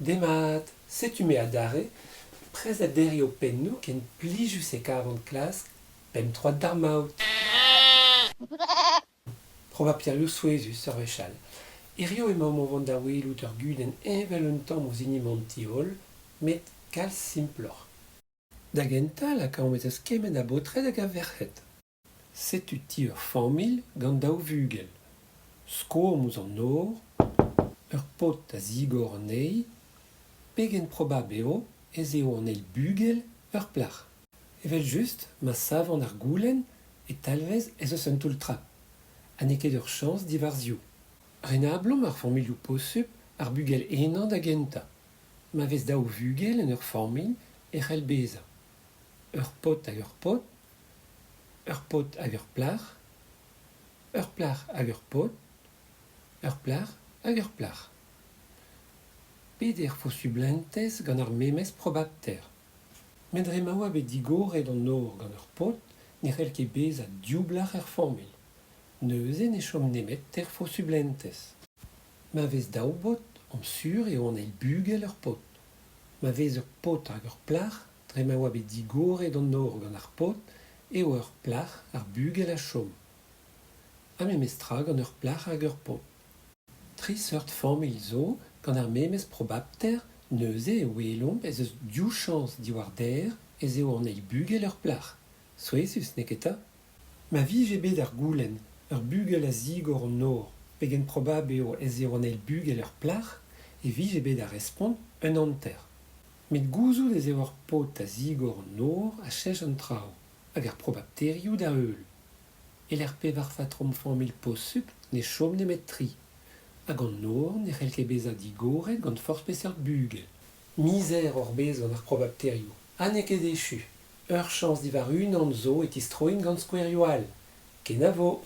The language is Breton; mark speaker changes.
Speaker 1: Demat, setu me a dare, prez a deri o pennou ken plijus e kavant klask, pem troad d'ar maout. Probab pialioù souezus ur vechal. Erio emañ o vant da welout ur guden evel un tamm o zinimant tiol, met kalz simplor. Da gental a kaomp eus kemen a botred hag a verc'het. Setu ti ur familh gant daou vugel. Skor mouz an nor, ur pot a zigor an ei, pegen probab eo ez eo an eil bugel ur plac'h. Evel just ma savant ar goulenn e talvez ez eus un toull trap. Ha ne ket ur chans diwar zio. Renablom ar familhoù posupl ar bugel enant da genta. Ma vez daou vugel en ur familh e c'hell bezañ. Ur pot hag ur pot, ur pot hag ur plac'h hag ur pot, ur plac'h hag ur plac'h. Peder fosu blentez gant ar memez probabter. Met re ma oa bet digoret an nor gant ur pot, ne c'hell ket bezañ dioblac'h ur familh. Neuze ne chom nemet ter fosu blentez. Ma vez daou bot, am sur eo an eil bugel ur pot. Ma vez ur pot hag ur plac'h, dre ma oa bet digoret an nor gant ar pot, eo ur plac'h ar bugel a chom. Ha memez tra gant ur plac'h hag ur pot. Tri seurt familh zo gant ar memez probabter, neuze e welomp ez eus div chans diwar der ez eo an eil bugel ur plac'h. Souezus, n'eo ket ta? Ma vije bet ar goulenn, ur bugel a zigor an nor, pegen probab eo ez eo an eil bugel ur plac'h, e vije bet a respont un hanter. Met gouzout ez eo ur pot a zigor an nor a chech an traoù, hag ar probabterioù da heul. Eler pe varfat rom familh posupl ne chom nemet tri. Hag an nor ne c'hell ket bezañ digoret gant forzh peseurt bugel. Mizer hor bez gant ar probabterioù. Ha n'eo ket echu. Ur chans diwar unan zo e tistroin gant skouerioù all. Kenavo!